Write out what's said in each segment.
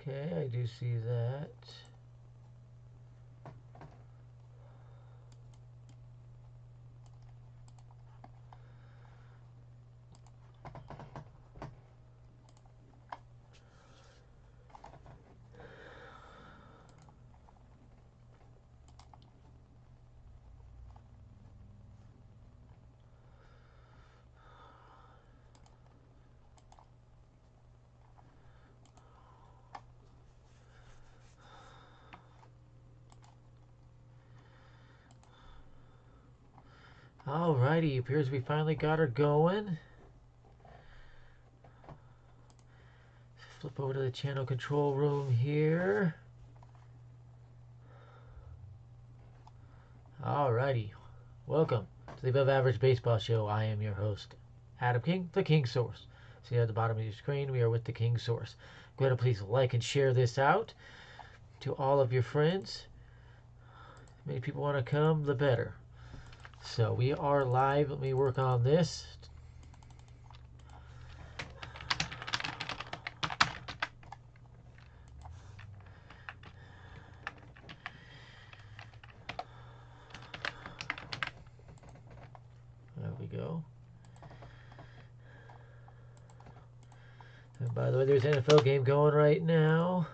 Okay, I do see that. Alrighty, appears we finally got her going. Flip over to the channel control room here. Alrighty, welcome to the Above Average Baseball Show. I am your host, Adam King, the King Source. See at the bottom of your screen, we are with the King Source. Go ahead and please like and share this out to all of your friends. As many people want to come, the better. So we are live. Let me work on this. There we go. And by the way, there's an NFL game going right now.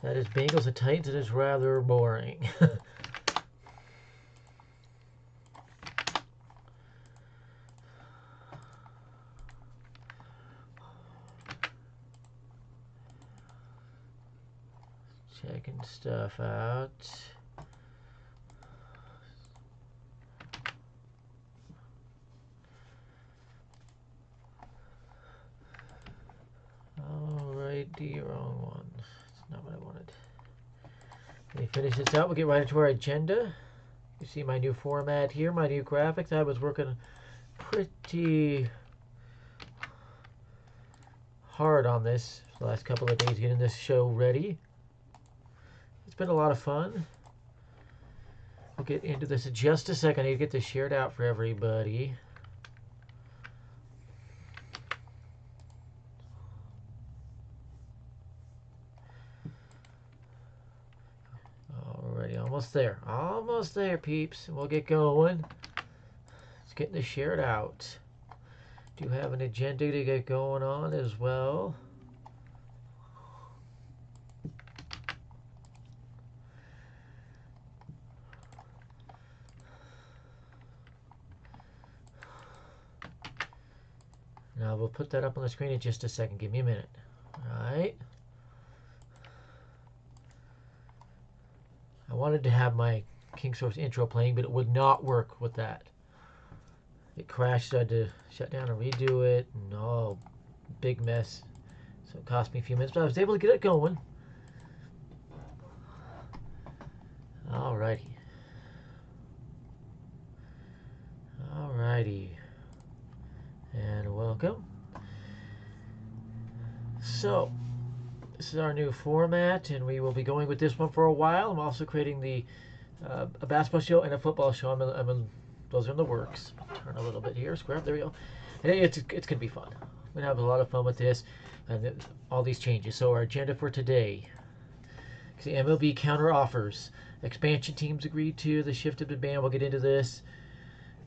That is Bengals and Titans. It is rather boring. Checking stuff out. Alrighty, wrong one. That's not what I wanted. Let me finish this out. We'll get right into our agenda. You see my new format here, my new graphics. I was working pretty hard on this the last couple of days, getting this show ready. It's been a lot of fun. We'll get into this in just a second. I need to get this shared out for everybody. Alrighty, almost there. Almost there, peeps. We'll get going. Let's get this shared out. Do have an agenda to get going on as well. Now we'll put that up on the screen in just a second. Give me a minute. Alright. I wanted to have my King Source intro playing, but it would not work with that. It crashed, so I had to shut down and redo it, and oh, big mess. So it cost me a few minutes, but I was able to get it going. Alrighty. Alrighty. And welcome. So, this is our new format, and we will be going with this one for a while. I'm also creating a basketball show and a football show. Those are in the works. Turn a little bit here, square up, there we go. And it's going to be fun. We're going to have a lot of fun with this and all these changes. So our agenda for today, the MLB counter offers. Expansion teams agreed to the shift of the ban. We'll get into this.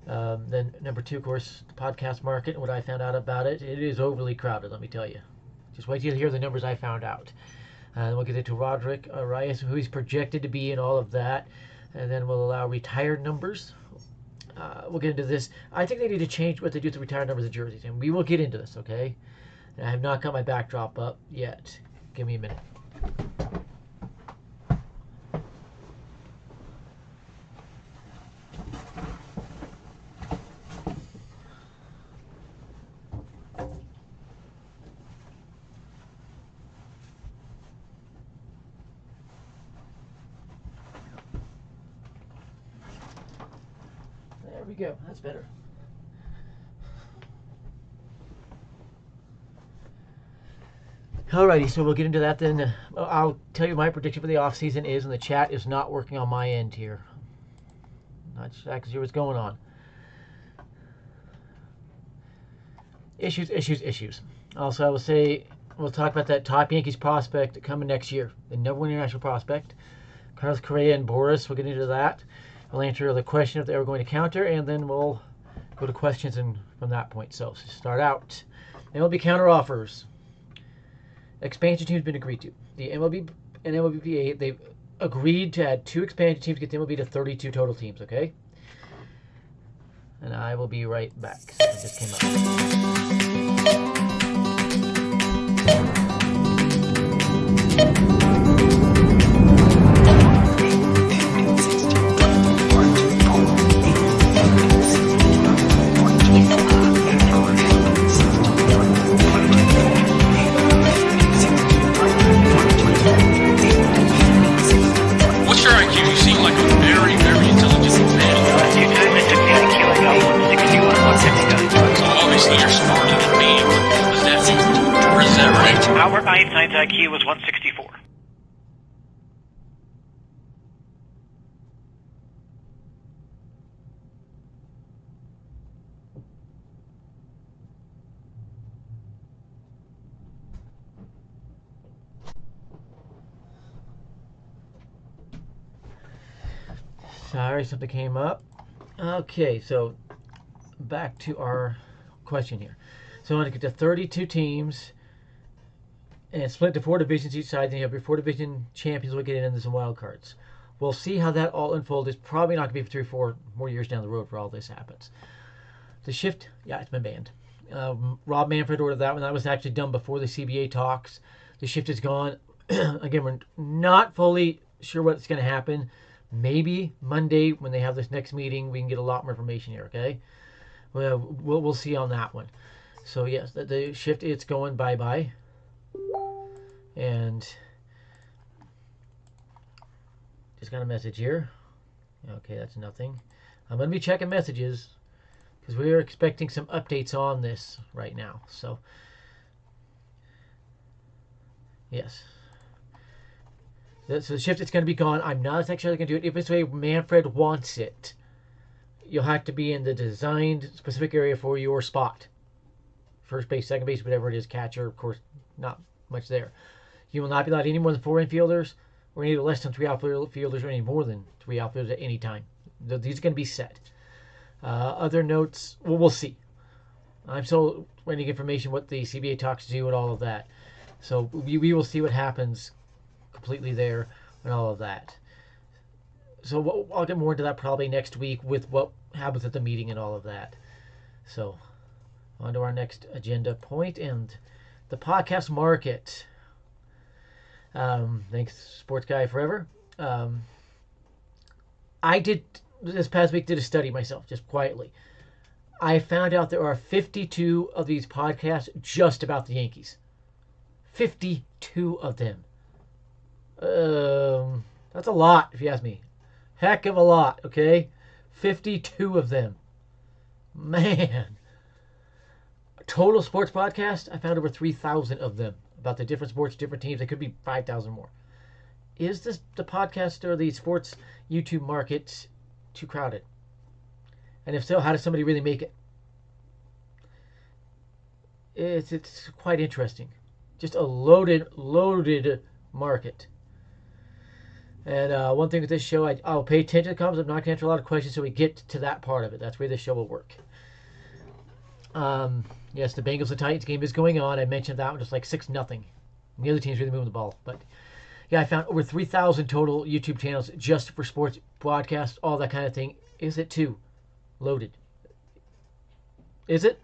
Then number 2, of course, the podcast market and what I found out about it. It is overly crowded, let me tell you. Just wait till you hear the numbers I found out. And we'll get into Roderick Arias, who he's projected to be, and all of that. And then we'll allow retired numbers. We'll get into this. I think they need to change what they do with the retired numbers of jerseys, and we will get into this, okay? And I have not got my backdrop up yet. Give me a minute. There we go. That's better. Alrighty, so we'll get into that then. I'll tell you my prediction for the offseason is, and the chat is not working on my end here. Not exactly sure what's going on. Issues. Also, I will say We'll talk about that top Yankees prospect coming next year. The number one international prospect. Carlos Correa and Boras. We'll get into that. We'll answer the question if they were going to counter, and then we'll go to questions from that point. So start out. MLB counter offers. Expansion teams have been agreed to. The MLB and MLBPA, they've agreed to add 2 expansion teams to get the MLB to 32 total teams, okay? And I will be right back. So it just came up. What's your IQ? You seem like a very, very intelligent man. So obviously you're smarter than me. Is that right? Albert Einstein's IQ was 164. Sorry, something came up. Okay, so back to our question here. So I want to get to 32 teams and split to 4 divisions each side. Then you have your 4 division champions will get in, and there's some wild cards. We'll see how that all unfolds. It's probably not going to be for 3 or 4 more years down the road for all this happens. The shift, yeah, it's been banned. Rob Manfred ordered that one. That was actually done before the CBA talks. The shift is gone. Again, we're not fully sure what's going to happen. Maybe Monday when they have this next meeting, we can get a lot more information here, okay? We'll see on that one. So, yes, the shift, it's going bye-bye. And just got a message here. Okay, that's nothing. I'm going to be checking messages because we are expecting some updates on this right now. So, yes. So the shift is going to be gone. I'm not actually going to do it if it's the way Manfred wants it. You'll have to be in the designed specific area for your spot. First base, second base, whatever it is, catcher, of course, not much there. You will not be allowed any more than 4 infielders or any less than 3 outfielders or any more than 3 outfielders at any time. These are going to be set. Other notes, well, we'll see. I'm still waiting information what the CBA talks do and all of that. So we will see what happens completely there and all of that. So I'll get more into that probably next week with what happens at the meeting and all of that. So on to our next agenda point and the podcast market. Thanks, Sports Guy Forever. I did this past week did a study myself, just quietly. I found out there are 52 of these podcasts just about the Yankees. 52 of them. That's a lot, if you ask me. Heck of a lot, okay? 52 of them. Man. Total sports podcast, I found over 3,000 of them. About the different sports, different teams. It could be 5,000 more. Is this the podcast or the sports YouTube market too crowded? And if so, how does somebody really make it? It's quite interesting. Just a loaded market. And one thing with this show, I'll pay attention to the comments. I'm not going to answer a lot of questions so we get to that part of it. That's where this show will work. Yes, the Bengals and Titans game is going on. I mentioned that one, just like 6-0. The other team's really moving the ball. But yeah, I found over 3,000 total YouTube channels just for sports broadcasts, all that kind of thing. Is it too loaded? Is it?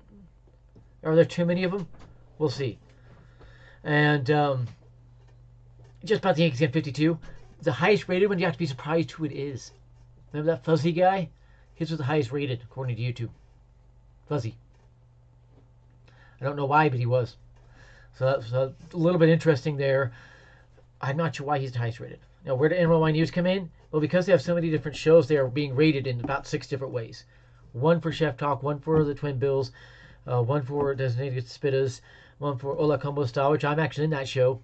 Are there too many of them? We'll see. And just about the Yankees game 52. The highest rated one, you have to be surprised who it is. Remember that Fuzzy guy? His was the highest rated, according to YouTube. Fuzzy. I don't know why, but he was. So that's a little bit interesting there. I'm not sure why he's the highest rated. Now, where did NY News come in? Well, because they have so many different shows, they are being rated in about 6 different ways. One for Chef Talk, one for the Twin Bills, one for Designated Spittas, one for Ola Combo Style, which I'm actually in that show.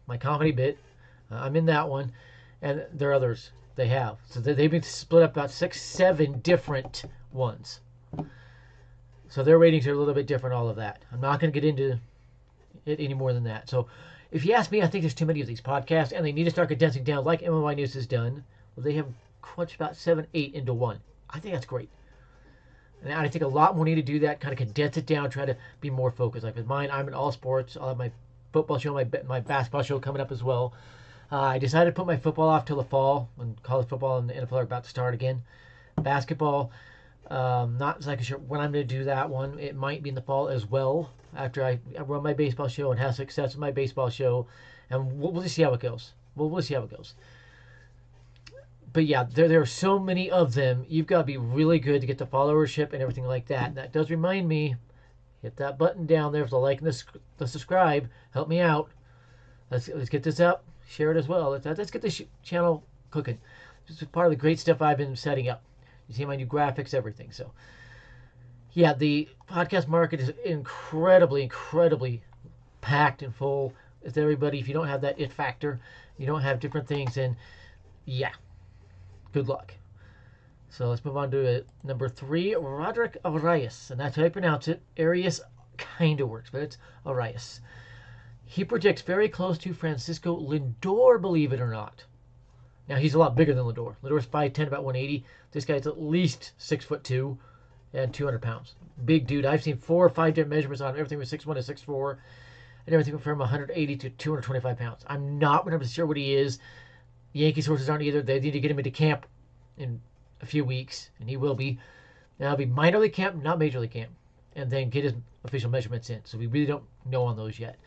My comedy bit. I'm in that one. And there are others they have. So they've been split up about 6, 7 different ones. So their ratings are a little bit different, all of that. I'm not going to get into it any more than that. So if you ask me, I think there's too many of these podcasts, and they need to start condensing down like MLB News has done. Well, they have crunched about 7, 8 into one. I think that's great. And I think a lot more need to do that, kind of condense it down, try to be more focused. Like with mine, I'm in all sports. I'll have my football show, my basketball show coming up as well. I decided to put my football off till the fall when college football and the NFL are about to start again. Basketball, not exactly sure when I'm going to do that one. It might be in the fall as well after I run my baseball show and have success with my baseball show. And we'll just see how it goes. We'll see how it goes. But yeah, there are so many of them. You've got to be really good to get the followership and everything like that. And that does remind me, hit that button down there for the like and the subscribe. Help me out. Let's get this up. Share it as well. Let's get this channel cooking. This is part of the great stuff I've been setting up. You see my new graphics, everything. So, yeah, the podcast market is incredibly packed and full with everybody. If you don't have that it factor, you don't have different things, then yeah, good luck. So let's move on to number 3, Roderick Arias, and that's how you pronounce it. Arias kind of works, but it's Arias. He projects very close to Francisco Lindor, believe it or not. Now, he's a lot bigger than Lindor. Lindor's 5'10", about 180. This guy's at least 6'2", and 200 pounds. Big dude. I've seen 4 or 5 different measurements on him. Everything from 6'1" to 6'4", and everything from 180 to 225 pounds. I'm not 100% sure what he is. The Yankee sources aren't either. They need to get him into camp in a few weeks, and he will be. Now, it'll be minor league camp, not major league camp, and then get his official measurements in. So we really don't know on those yet.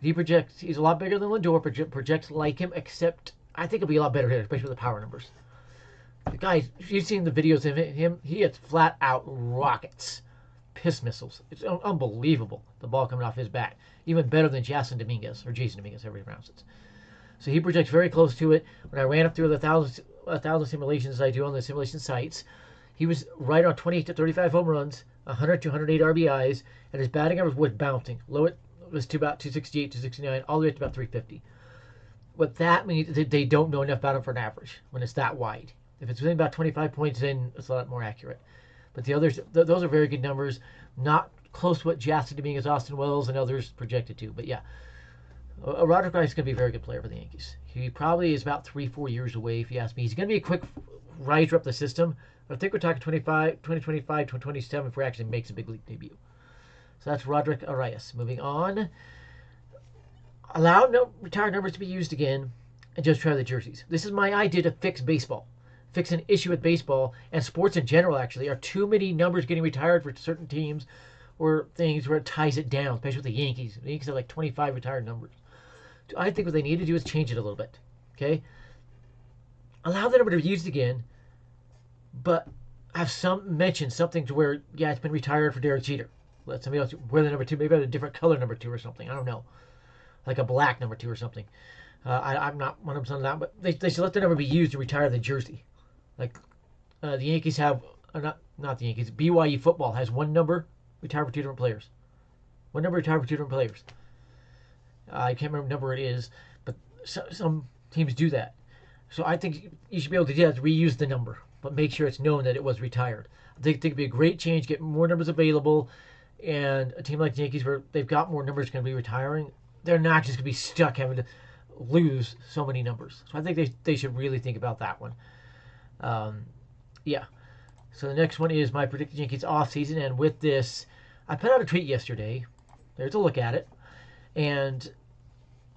He projects, he's a lot bigger than Lindor, projects like him, except I think he'll be a lot better hitter, especially with the power numbers. The guy, if you've seen the videos of him, he hits flat out rockets, piss missiles. It's unbelievable, the ball coming off his bat. Even better than Jason Dominguez, however you pronounce it. So he projects very close to it. When I ran up through the 1,000 simulations I do on the simulation sites, he was right on 28 to 35 home runs, 100 to 108 RBIs, and his batting average was bouncing. Low it was to about 268, 269, all the way up to about 350. What that means is that they don't know enough about him for an average when it's that wide. If it's within about 25 points, then it's a lot more accurate. But the others, those are very good numbers. Not close to what Jason Dominguez, Austin Wells, and others projected to. But yeah, Roderick Arias is going to be a very good player for the Yankees. He probably is about 3-4 years away, if you ask me. He's going to be a quick riser up the system. But I think we're talking 2025, 2027 if he actually makes a big league debut. So that's Roderick Arias. Moving on. Allow retired numbers to be used again and just try the jerseys. This is my idea to fix baseball. Fix an issue with baseball and sports in general, actually. Are too many numbers getting retired for certain teams or things where it ties it down, especially with the Yankees. The Yankees have like 25 retired numbers. I think what they need to do is change it a little bit. Okay? Allow the number to be used again, but have some mention something to where, yeah, it's been retired for Derek Jeter. Let somebody else wear the number 2, maybe have a different color number 2 or something. I don't know. Like a black number 2 or something. I'm not 100% on that, but they should let the number be used to retire the jersey. Like the Yankees have, not the Yankees, BYU football has one number retired for 2 different players. One number retired for 2 different players. I can't remember what number it is, but some teams do that. So I think you should be able to do that, to reuse the number, but make sure it's known that it was retired. I think it'd be a great change, get more numbers available, and a team like the Yankees where they've got more numbers going to be retiring, they're not just going to be stuck having to lose so many numbers. So I think they should really think about that one. Yeah. So the next one is my predicted Yankees offseason, and with this, I put out a tweet yesterday. There's a look at it. And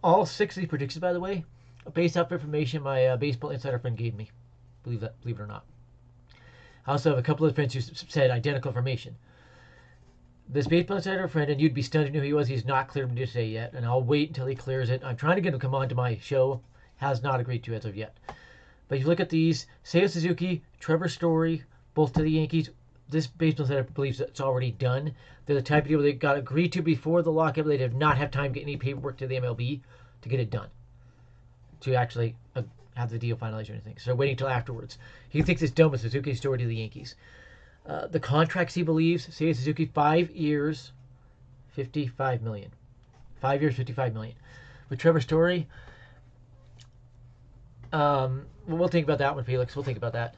all 6 of these predictions, by the way, are based off information my baseball insider friend gave me. Believe it or not. I also have a couple of friends who said identical information. This baseball insider friend, and you'd be stunned to know who he was, he's not cleared me to say yet, and I'll wait until he clears it. I'm trying to get him to come on to my show. Has not agreed to as of yet. But if you look at these, Seiya Suzuki, Trevor Story, both to the Yankees, this baseball insider believes that it's already done. They're the type of people that got agreed to before the lockout. They did not have time to get any paperwork to the MLB to get it done, to actually have the deal finalized or anything. So they're waiting until afterwards. He thinks it's done with Suzuki's story to the Yankees. The contracts he believes, Seiya Suzuki, 5 years, $55 million. 5 years, $55 million. With Trevor Story, we'll think about that one, Felix. We'll think about that.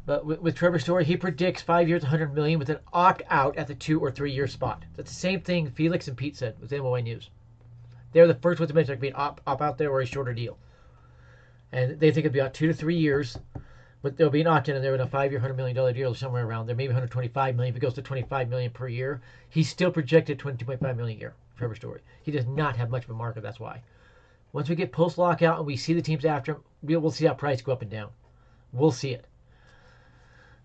But with Trevor Story, he predicts 5 years, 100 million with an opt out at the 2 or 3 year spot. That's the same thing Felix and Pete said with MLB News. They're the first ones to mention it could be an opt out there or a shorter deal. And they think it'd be about 2 to 3 years, but there'll be an opt in and they're in a 5 year, $100 million deal somewhere around there, maybe 125 million. If it goes to 25 million per year, he's still projected 22.5 million a year. Trevor Story. He does not have much of a market. That's why. Once we get post lockout and we see the teams after him, we'll see that price go up and down. We'll see it.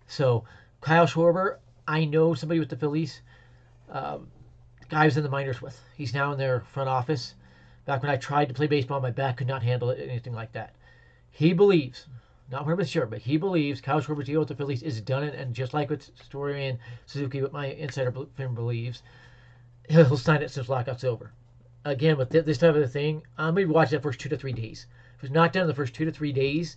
So Kyle Schwarber, I know somebody with the Phillies. Guy I was in the minors with. He's now in their front office. Back when I tried to play baseball, my back could not handle it, anything like that. He believes, not 100% sure, but he believes Kyle Schwarber's deal with the Phillies is done, and just like with Story and Suzuki, what my insider firm believes, he'll sign it since lockout's over. Again, with this type of thing, I'm going to watch that first 2 to 3 days. If it's not done in the first 2 to 3 days,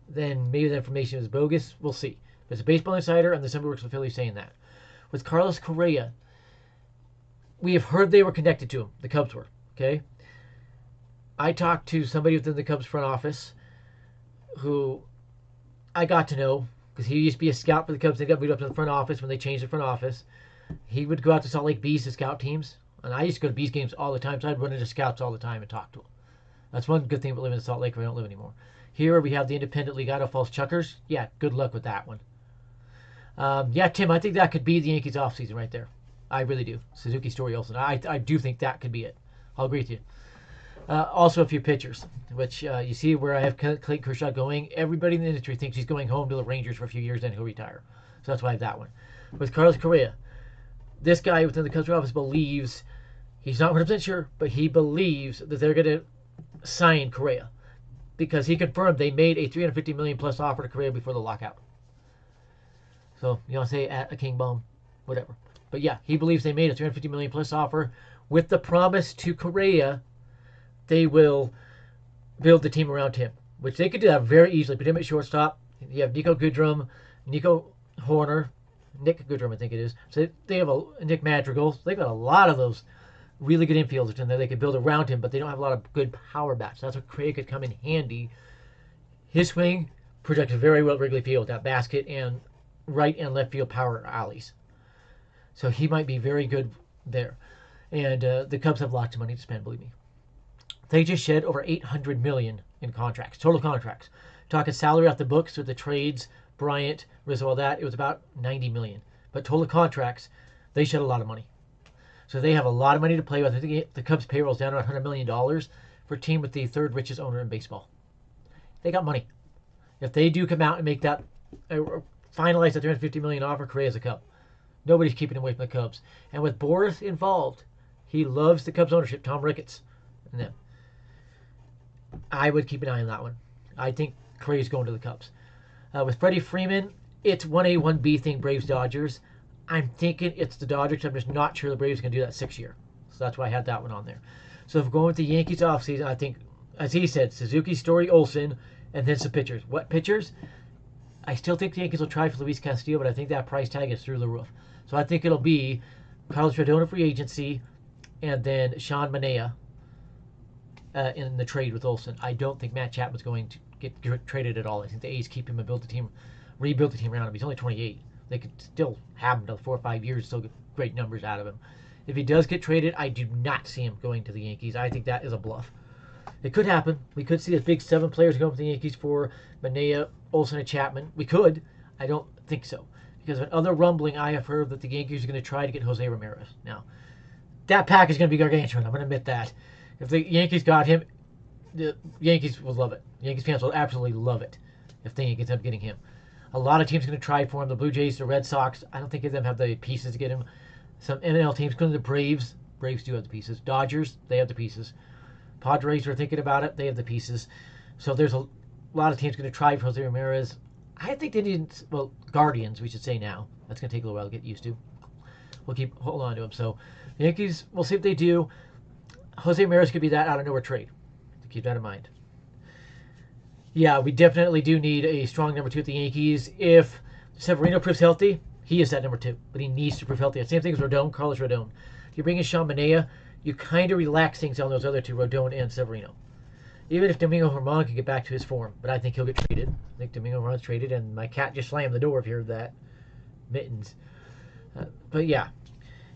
then maybe the information is bogus. We'll see. But it's a baseball insider, and there's somebody who works for the Phillies saying that. With Carlos Correa, we have heard they were connected to him. The Cubs were. Okay? I talked to somebody within the Cubs front office who I got to know because he used to be a scout for the Cubs. They got moved up to the front office when they changed the front office. He would go out to Salt Lake Bees to scout teams. And I used to go to Bees games all the time, so I'd run into scouts all the time and talk to them. That's one good thing about living in Salt Lake where I don't live anymore. Here we have the independent League Idaho Falls Chuckers. Yeah, good luck with that one. Yeah, Tim, I think that could be the Yankees offseason right there. I really do. Suzuki, Story, Olsen. I do think that could be it. I'll agree with you. Also, a few pitchers, which you see where I have Clayton Kershaw going. Everybody in the industry thinks he's going home to the Rangers for a few years, then he'll retire. So that's why I have that one. With Carlos Correa, this guy within the Cubs office believes, he's not 100% sure, but he believes that they're going to sign Correa because he confirmed they made a $350 million plus offer to Correa before the lockout. So you want to say at a king bomb, whatever. But yeah, he believes they made a $350 million plus offer with the promise to Correa they will build the team around him, which they could do that very easily. Put him at shortstop. You have Nico Goodrum, Nico Horner, Nick Goodrum, I think it is. So they have a Nick Madrigal. They've got a lot of those really good infielders in there. They could build around him, but they don't have a lot of good power bats. That's where Correa could come in handy. His swing projects very well at Wrigley Field with that basket and right and left field power alleys. So he might be very good there. And the Cubs have lots of money to spend, believe me. They just shed over $800 million in contracts, total contracts. Talking salary off the books with the trades, Bryant, Rizzo, all that, it was about $90 million. But total contracts, they shed a lot of money. So they have a lot of money to play with. I think the Cubs' payroll is down to $100 million for a team with the third richest owner in baseball. They got money. If they do come out and make that, finalize the $350 million offer, Correa's a Cub. Nobody's keeping him away from the Cubs. And with Boras involved, he loves the Cubs ownership, Tom Ricketts, and them. I would keep an eye on that one. I think Correa's going to the Cubs. With Freddie Freeman, it's 1A, 1B thing, Braves-Dodgers. I'm thinking it's the Dodgers. I'm just not sure the Braves can do that 6 year. So that's why I had that one on there. So if we're going with the Yankees offseason, I think, as he said, Suzuki, Story, Olsen, and then some pitchers. What pitchers? I still think the Yankees will try for Luis Castillo, but I think that price tag is through the roof. So I think it'll be Carlos Rodon free agency and then Sean Mayea in the trade with Olsen. I don't think Matt Chapman's going to get traded at all. I think the A's keep him and rebuild the team around him. He's only 28. They could still have him another 4 or 5 years, still get great numbers out of him. If he does get traded, I do not see him going to the Yankees. I think that is a bluff. It could happen. We could see the big 7 players going to the Yankees for Mayea, Olsen, and Chapman. We could. I don't think so. Because of another rumbling I have heard that the Yankees are going to try to get Jose Ramirez. Now, that pack is going to be gargantuan. I'm going to admit that. If the Yankees got him, the Yankees will love it. Yankees fans will absolutely love it if the Yankees end up getting him. A lot of teams are going to try for him. The Blue Jays, the Red Sox. I don't think any of them have the pieces to get him. Some NL teams, including the Braves. Braves do have the pieces. Dodgers, they have the pieces. Padres are thinking about it. They have the pieces. So there's a lot of teams going to try for Jose Ramirez. I think the Indians, well, Guardians, we should say now. That's going to take a little while to get used to. We'll hold on to him. So the Yankees, we'll see what they do. Jose Ramirez could be that out of nowhere trade. So keep that in mind. Yeah, we definitely do need a strong number 2 at the Yankees. If Severino proves healthy, he is that number 2. But he needs to prove healthy. Same thing as Rodon, Carlos Rodon. If you bring in Sean Mayea, you kind of relax things on those other 2, Rodon and Severino. Even if Domingo Germán can get back to his form, but I think he'll get traded. I think Domingo Germán's traded, and my cat just slammed the door if you heard that. Mittens. But yeah.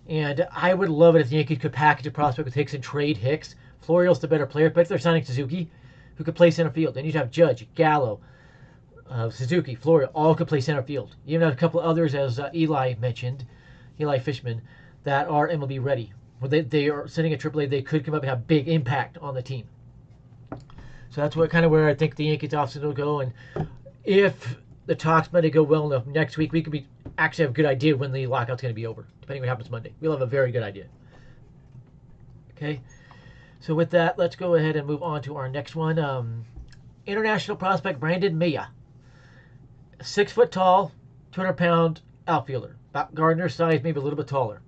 And I would love it if the Yankees could package a prospect with Hicks and trade Hicks. Florial's the better player, but if they're signing Suzuki, who could play center field, then you'd have Judge, Gallo, Suzuki, Florial, all could play center field. You even have a couple others, as Eli mentioned, Eli Fishman, that are MLB ready. When they are sitting at AAA, they could come up and have big impact on the team. So that's where I think the Yankees offseason will go. And if the talks might go well enough, next week we could actually have a good idea when the lockout's going to be over, depending on what happens Monday. We'll have a very good idea. Okay. So with that, let's go ahead and move on to our next one. International prospect Brandon Mayea. 6 foot tall, 200-pound outfielder. About Gardner's size, maybe a little bit taller.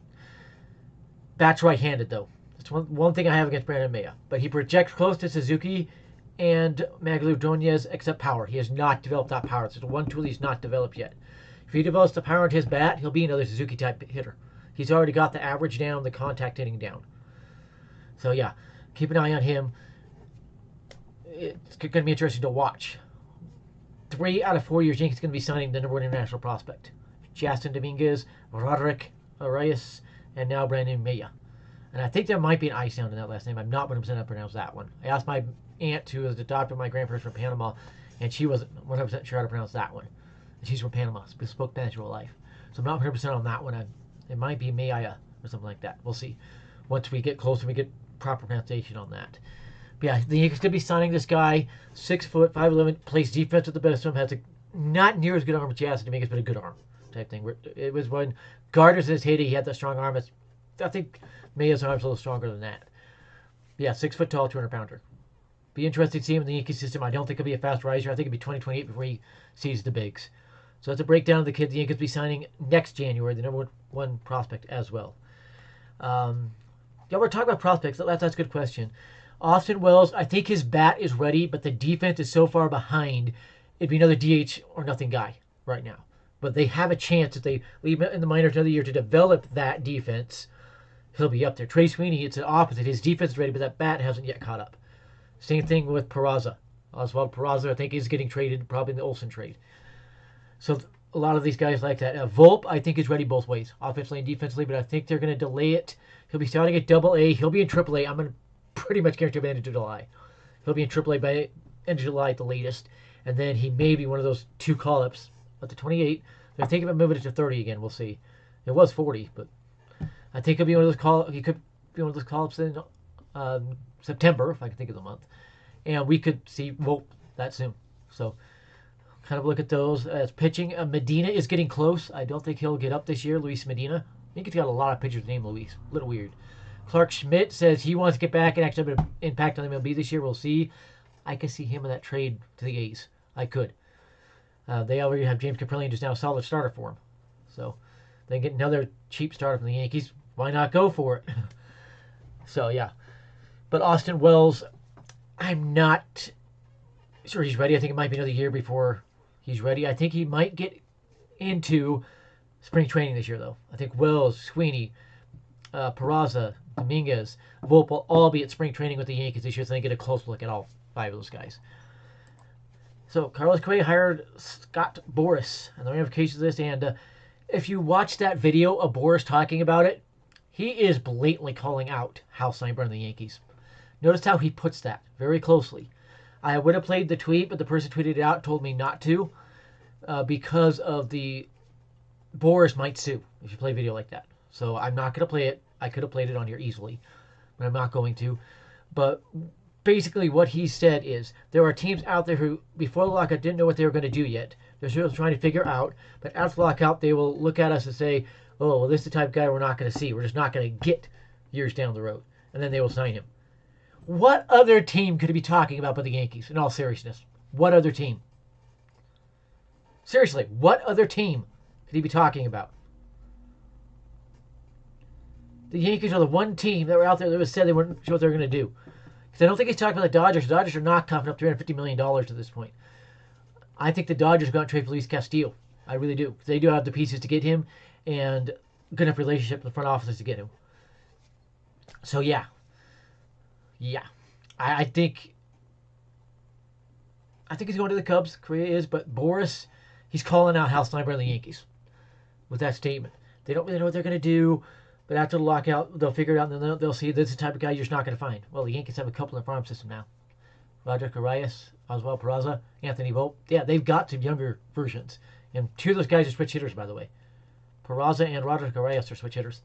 Bats right-handed, though. That's one thing I have against Brandon Mayea. But he projects close to Suzuki and Magalu except power. He has not developed that power. It's the one tool he's not developed yet. If he develops the power in his bat, he'll be another Suzuki-type hitter. He's already got the average down, the contact hitting down. So, yeah, keep an eye on him. It's going to be interesting to watch. 3 out of 4 years, Yankees going to be signing the number 1 international prospect. Justin Dominguez, Roderick Arias, and now Brandon Mayea. And I think there might be an I sound in that last name. I'm not 100% to pronounce that one. I asked my aunt, who was the doctor of my grandparents from Panama, and she wasn't 100% sure how to pronounce that one. And she's from Panama, so spoke Spanish her whole life. So I'm not 100% on that one. It might be Mayea or something like that. We'll see. Once we get closer, we get proper pronunciation on that. But yeah, the Yankees going to be signing this guy, 6 foot, 5'11", plays defense at the best of him, has a not near as good arm as Justin Dominguez, but a good arm type thing. It was when Gardner's in his heyday, he had that strong arm. I think Maya's arm's a little stronger than that. But yeah, 6 foot tall, 200-pounder. Be interested to see him in the Yankee system. I don't think he'll be a fast riser. I think it'll be 2028 before he sees the bigs. So that's a breakdown of the kid the Yankees will be signing next January, the number 1 prospect as well. Yeah, we're talking about prospects. That's a good question. Austin Wells, I think his bat is ready, but the defense is so far behind, it'd be another DH or nothing guy right now. But they have a chance if they leave him in the minors another year to develop that defense. He'll be up there. Trey Sweeney, it's the opposite. His defense is ready, but that bat hasn't yet caught up. Same thing with Peraza. Oswald Peraza, I think, is getting traded, probably in the Olsen trade. So a lot of these guys like that. Volpe, I think, is ready both ways, offensively and defensively, but I think they're going to delay it. He'll be starting at AA. He'll be in AAA. I'm going to pretty much guarantee by the end of July. He'll be in AAA by end of July at the latest, and then he may be one of those 2 call-ups at the 28. They're thinking about moving it to 30 again. We'll see. It was 40, but I think he'll be one of those he could be one of those call-ups in September, if I can think of the month, and we could see Volpe that soon. So kind of look at those as pitching. Medina is getting close. I don't think he'll get up this year. Luis Medina. I think he's got a lot of pitchers named Luis. A little weird. Clark Schmidt says he wants to get back and actually have an impact on the MLB this year. We'll see. I could see him in that trade to the A's. I could. They already have James Kaprielian just now a solid starter for him. So they get another cheap starter from the Yankees. Why not go for it? So, yeah. But Austin Wells, I'm not sure he's ready. I think it might be another year before he's ready. I think he might get into spring training this year, though. I think Wells, Sweeney, Peraza, Dominguez, Volpe will all be at spring training with the Yankees this year, so they get a close look at all 5 of those guys. So Carlos Correa hired Scott Boras, and the ramifications of this. And if you watch that video of Boras talking about it, he is blatantly calling out Hal Steinbrenner and the Yankees. Notice how he puts that very closely. I would have played the tweet, but the person tweeted it out told me not to because of the Boras might sue if you play a video like that. So I'm not going to play it. I could have played it on here easily, but I'm not going to. But basically what he said is there are teams out there who, before the lockout, didn't know what they were going to do yet. They're still trying to figure out. But after the lockout, they will look at us and say, oh, well, this is the type of guy we're not going to see. We're just not going to get years down the road. And then they will sign him. What other team could he be talking about but the Yankees, in all seriousness? What other team? Seriously, what other team could he be talking about? The Yankees are the one team that were out there that said they weren't sure what they were going to do. Because I don't think he's talking about the Dodgers. The Dodgers are not coughing up $350 million to this point. I think the Dodgers are going to trade for Luis Castillo. I really do. They do have the pieces to get him and good enough relationship with the front offices to get him. So, yeah. Yeah. I think I think he's going to the Cubs. Correa is, but Boras, he's calling out Hal Steinbrenner and the Yankees with that statement. They don't really know what they're going to do, but after the lockout, they'll figure it out, and then they'll see this is the type of guy you're just not going to find. Well, the Yankees have a couple in the farm system now. Roderick Arias, Oswald Peraza, Anthony Volpe. Yeah, they've got some younger versions. And two of those guys are switch hitters, by the way. Peraza and Roderick Arias are switch hitters.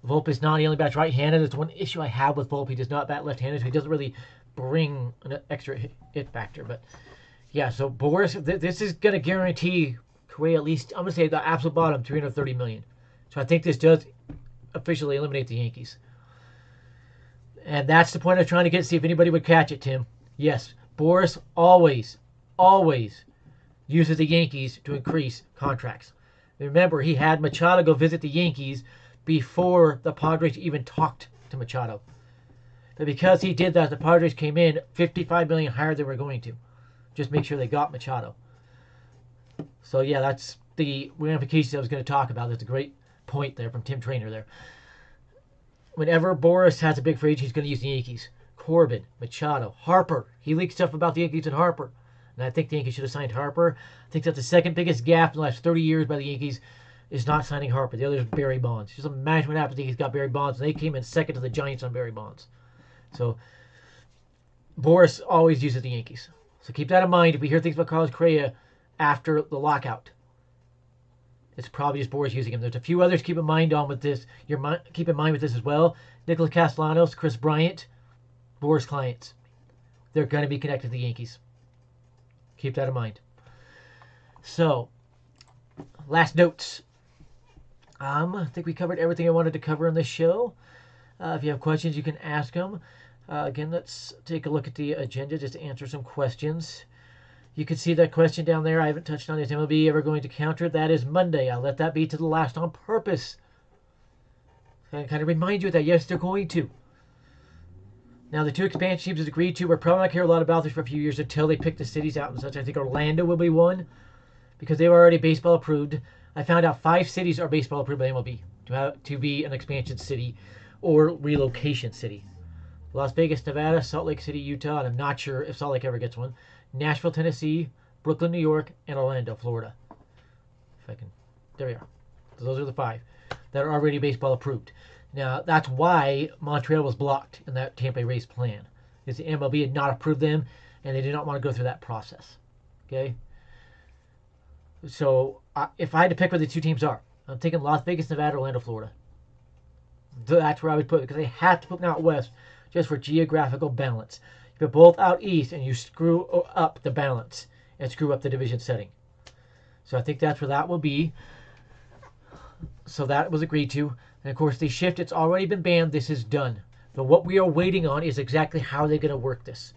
Volpe is not. He only bats right-handed. That's one issue I have with Volpe. He does not bat left-handed, so he doesn't really bring an extra hit factor. But, yeah, so Boras, this is going to guarantee Correa at least, I'm going to say the absolute bottom, $330 million. So I think this does officially eliminate the Yankees. And that's the point I'm trying to get, see if anybody would catch it, Tim. Yes, Boras always uses the Yankees to increase contracts. Remember, he had Machado go visit the Yankees before the Padres even talked to Machado. But because he did that, the Padres came in $55 million higher than they were going to. Just make sure they got Machado. So, yeah, that's the ramifications I was going to talk about. That's a great point there from Tim Trainer there. Whenever Boras has a big free agent, he's going to use the Yankees. Corbin, Machado, Harper. He leaked stuff about the Yankees and Harper. And I think the Yankees should have signed Harper. I think that's the second biggest gap in the last 30 years by the Yankees is not signing Harper. The other is Barry Bonds. Just imagine what happens if he's got Barry Bonds. And they came in second to the Giants on Barry Bonds. So Boras always uses the Yankees. So keep that in mind if we hear things about Carlos Correa after the lockout. It's probably just Boras using him. There's a few others to keep in mind on with this. Keep in mind with this as well. Nicholas Castellanos, Chris Bryant, Boras clients. They're going to be connected to the Yankees. Keep that in mind. So, last notes. I think we covered everything I wanted to cover in this show. If you have questions, you can ask them. Again, let's take a look at the agenda just to answer some questions. You can see that question down there. I haven't touched on. Is MLB ever going to counter? That is Monday. I'll let that be to the last on purpose. And kind of remind you that, yes, they're going to. Now, the two expansion teams has agreed to. We're probably not going to hear a lot about this for a few years until they pick the cities out and such. I think Orlando will be one because they were already baseball approved. I found out 5 cities are baseball approved by MLB to be an expansion city or relocation city. Las Vegas, Nevada, Salt Lake City, Utah, and I'm not sure if Salt Lake ever gets one. Nashville, Tennessee, Brooklyn, New York, and Orlando, Florida. There we are. So those are the 5 that are already baseball approved. Now, that's why Montreal was blocked in that Tampa Rays plan. Because the MLB had not approved them, and they did not want to go through that process. Okay? So, if I had to pick where the 2 teams are, I'm thinking Las Vegas, Nevada, Orlando, Florida. That's where I would put it, because they have to put them out west just for geographical balance. You put both out east, and you screw up the balance and screw up the division setting. So I think that's where that will be. So that was agreed to. And of course, the shift, it's already been banned. This is done. But what we are waiting on is exactly how they're going to work this.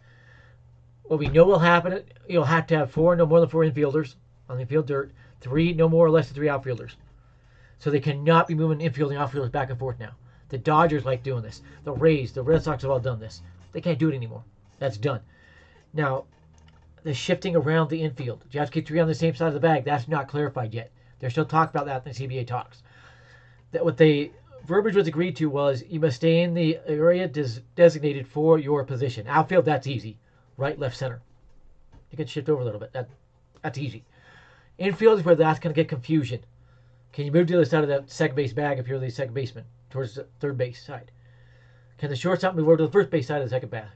What we know will happen, you'll have to have 4, no more than 4 infielders on the infield dirt. 3, no more or less than 3 outfielders. So they cannot be moving infield and outfielders back and forth now. The Dodgers like doing this. The Rays, the Red Sox have all done this. They can't do it anymore. That's done. Now, the shifting around the infield. You have to keep 3 on the same side of the bag. That's not clarified yet. They're still talking about that in the CBA talks. That what the verbiage was agreed to was you must stay in the area designated for your position. Outfield, that's easy. Right, left, center. You can shift over a little bit. That's easy. Infield is where that's going to get confusion. Can you move to the other side of that second base bag if you're the second baseman towards the third base side? Can the shortstop move over to the first base side of the second bag?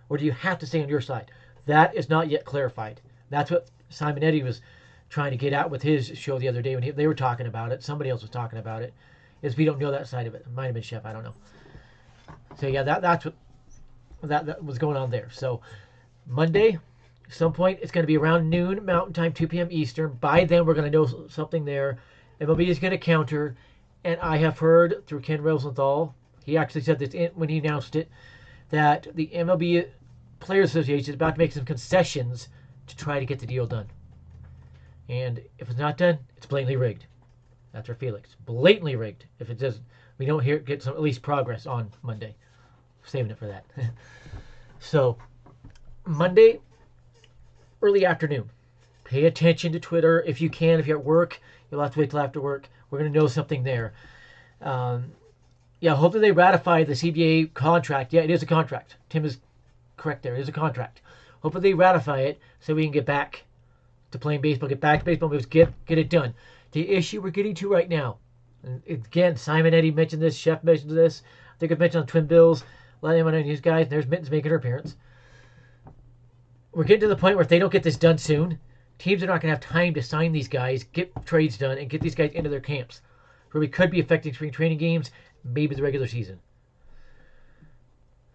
Or do you have to stay on your side? That is not yet clarified. That's what Simon Eddy was trying to get at with his show the other day when they were talking about it. Somebody else was talking about it. Is we don't know that side of it. It might have been Chef. I don't know. So yeah, that's what that was going on there. So Monday, some point, it's going to be around noon Mountain Time, 2 p.m. Eastern. By then, we're going to know something there. MLB is going to counter. And I have heard through Ken Rosenthal, he actually said this when he announced it, that the MLB Players Association is about to make some concessions to try to get the deal done. And if it's not done, it's blatantly rigged. That's our Felix. Blatantly rigged. If it does, we don't get some at least progress on Monday. Saving it for that. So, Monday, early afternoon. Pay attention to Twitter if you can. If you're at work, you'll have to wait till after work. We're going to know something there. Hopefully they ratify the CBA contract. Yeah, it is a contract. Tim is correct there. It is a contract. Hopefully they ratify it so we can get back to playing baseball, get back to baseball moves, get it done. The issue we're getting to right now, and again, Simon Eddy mentioned this, Chef mentioned this, I think I mentioned on Twin Bills, let anyone know these guys, there's Mittens making her appearance. We're getting to the point where if they don't get this done soon, teams are not going to have time to sign these guys, get trades done, and get these guys into their camps, where we could be affecting spring training games, maybe the regular season.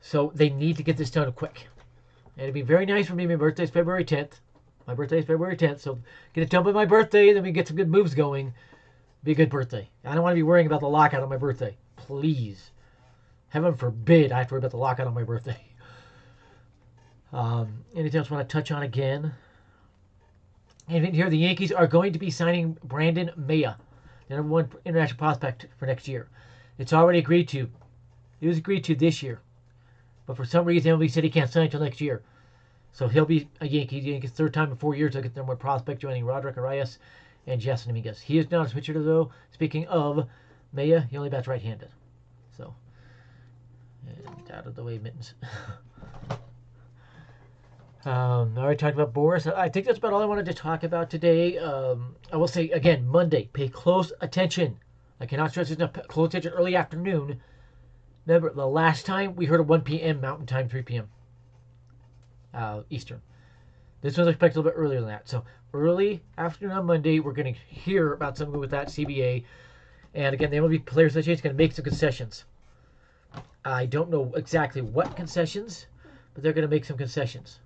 So they need to get this done quick. And it'd be very nice for me. My birthday's February 10th. My birthday is February 10th, so get it done by my birthday, then we get some good moves going. Be a good birthday. I don't want to be worrying about the lockout on my birthday. Please. Heaven forbid I have to worry about the lockout on my birthday. Anything else I want to touch on again? Anything here? The Yankees are going to be signing Brandon Mayea, the number one international prospect for next year. It's already agreed to. It was agreed to this year. But for some reason, MLB said he can't sign until next year. So he'll be a Yankee. Yankees third time in 4 years. They'll get their one prospect joining Roderick Arias and Jasson Dominguez. He is not a switcher, though. Speaking of Mayea, he only bats right-handed. So, and out of the way, Mittens. I already talked about Boras. I think that's about all I wanted to talk about today. I will say, again, Monday, pay close attention. I cannot stress this enough. Close attention early afternoon. Remember, the last time we heard of 1 p.m. Mountain Time, 3 p.m. Eastern. This one's expected a little bit earlier than that. So early afternoon on Monday, we're going to hear about something with that CBA. And again, the MLB Players Association is going to make some concessions. I don't know exactly what concessions, but they're going to make some concessions.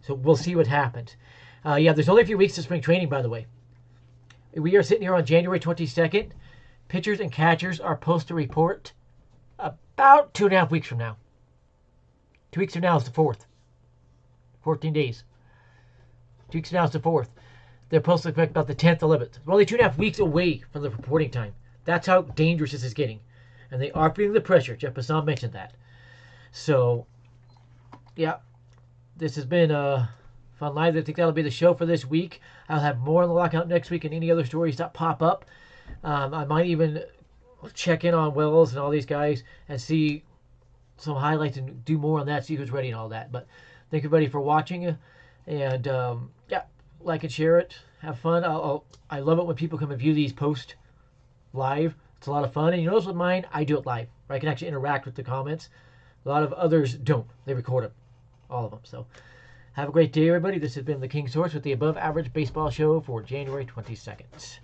So we'll see what happens. There's only a few weeks to spring training, by the way. We are sitting here on January 22nd. Pitchers and catchers are supposed to report about 2.5 weeks from now. 2 weeks from now is the 4th. 14 days. 2 weeks from now is the 4th. They're supposed to expect about the 10th, 11th. We're only 2.5 weeks away from the reporting time. That's how dangerous this is getting. And they are feeling the pressure. Jeff Passan mentioned that. So, yeah. This has been Fun Live. I think that'll be the show for this week. I'll have more on the lockout next week and any other stories that pop up. I might even check in on Wells and all these guys and see some highlights and do more on that, see who's ready and all that. But thank everybody for watching. And, like and share it. Have fun. I love it when people come and view these posts live. It's a lot of fun. And you notice with mine, I do it live. I can actually interact with the comments. A lot of others don't. They record them. All of them. So have a great day, everybody. This has been the King's Source with the Above Average Baseball Show for January 22nd.